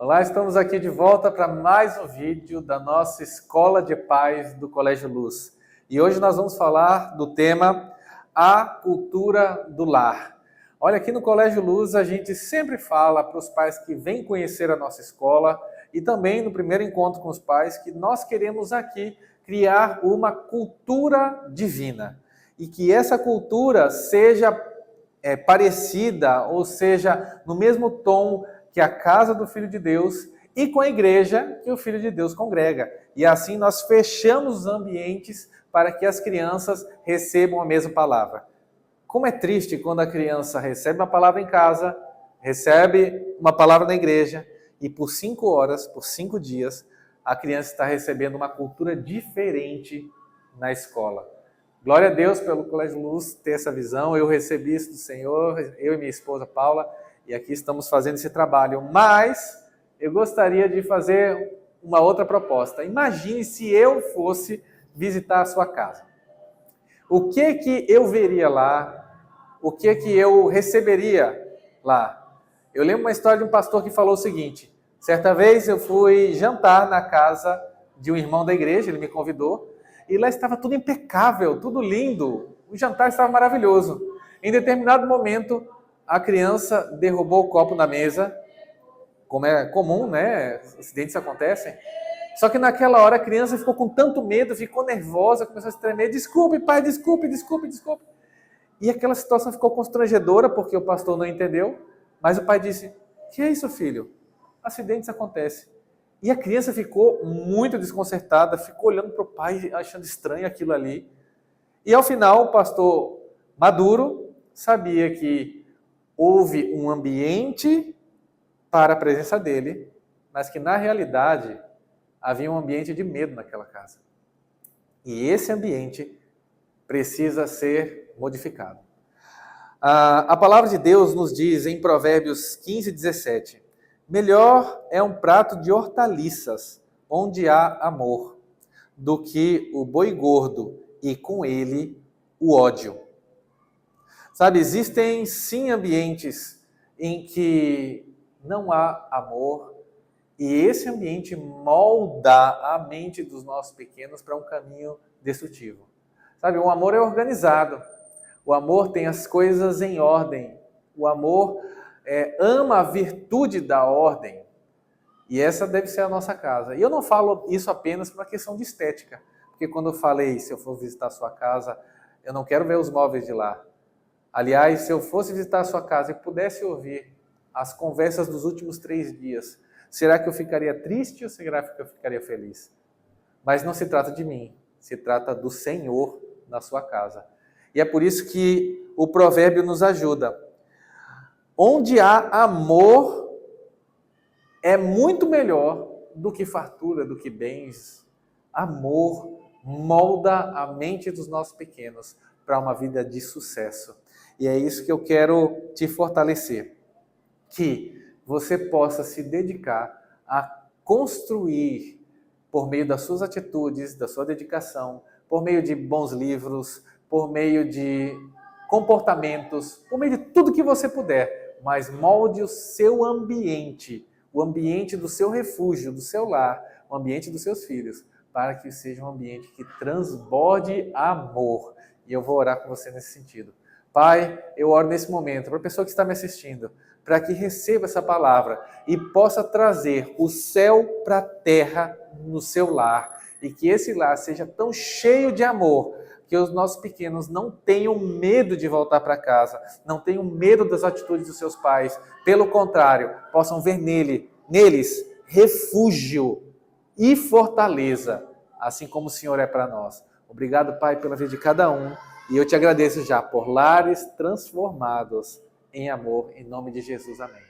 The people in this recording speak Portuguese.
Olá, estamos aqui de volta para mais um vídeo da nossa Escola de Pais do Colégio Luz. E hoje nós vamos falar do tema A Cultura do Lar. Olha, aqui no Colégio Luz a gente sempre fala para os pais que vêm conhecer a nossa escola e também no primeiro encontro com os pais que nós queremos aqui criar uma cultura divina. E que essa cultura seja parecida, ou seja, no mesmo tom que a casa do Filho de Deus e com a igreja que o Filho de Deus congrega. E assim nós fechamos os ambientes para que as crianças recebam a mesma palavra. Como é triste quando a criança recebe uma palavra em casa, recebe uma palavra na igreja e por 5 horas, por 5 dias, a criança está recebendo uma cultura diferente na escola. Glória a Deus pelo Colégio Luz ter essa visão. Eu recebi isso do Senhor, eu e minha esposa Paula, e aqui estamos fazendo esse trabalho. Mas eu gostaria de fazer uma outra proposta. Imagine se eu fosse visitar a sua casa. O que eu veria lá? O que eu receberia lá? Eu lembro uma história de um pastor que falou o seguinte: certa vez eu fui jantar na casa de um irmão da igreja, ele me convidou, e lá estava tudo impecável, tudo lindo, o jantar estava maravilhoso. Em determinado momento, a criança derrubou o copo na mesa, como é comum, né? Acidentes acontecem. Só que naquela hora a criança ficou com tanto medo, ficou nervosa, começou a se tremer. Desculpe, pai, desculpe. E aquela situação ficou constrangedora, porque o pastor não entendeu. Mas o pai disse: que é isso, filho? Acidentes acontecem. E a criança ficou muito desconcertada, ficou olhando para o pai, achando estranho aquilo ali. E ao final, o pastor maduro sabia que houve um ambiente para a presença dele, mas que na realidade havia um ambiente de medo naquela casa. E esse ambiente precisa ser modificado. A palavra de Deus nos diz em Provérbios 15:17, melhor é um prato de hortaliças, onde há amor, do que o boi gordo e com ele o ódio. Sabe, existem sim ambientes em que não há amor, e esse ambiente molda a mente dos nossos pequenos para um caminho destrutivo. Sabe, o amor é organizado, o amor tem as coisas em ordem, o amor ama a virtude da ordem, e essa deve ser a nossa casa. E eu não falo isso apenas por uma questão de estética, porque quando eu falei, se eu for visitar a sua casa, eu não quero ver os móveis de lá. Aliás, se eu fosse visitar a sua casa e pudesse ouvir as conversas dos últimos 3 dias, será que eu ficaria triste ou será que eu ficaria feliz? Mas não se trata de mim, se trata do Senhor na sua casa. E é por isso que o provérbio nos ajuda. Onde há amor, é muito melhor do que fartura, do que bens. Amor molda a mente dos nossos pequenos para uma vida de sucesso. E é isso que eu quero te fortalecer. Que você possa se dedicar a construir, por meio das suas atitudes, da sua dedicação, por meio de bons livros, por meio de comportamentos, por meio de tudo que você puder, mas molde o seu ambiente, o ambiente do seu refúgio, do seu lar, o ambiente dos seus filhos, para que seja um ambiente que transborde amor. E eu vou orar com você nesse sentido. Pai, eu oro nesse momento para a pessoa que está me assistindo, para que receba essa palavra e possa trazer o céu para a terra no seu lar, e que esse lar seja tão cheio de amor, que os nossos pequenos não tenham medo de voltar para casa, não tenham medo das atitudes dos seus pais, pelo contrário, possam ver neles refúgio e fortaleza, assim como o Senhor é para nós. Obrigado, Pai, pela vida de cada um, e eu te agradeço já por lares transformados em amor, em nome de Jesus, amém.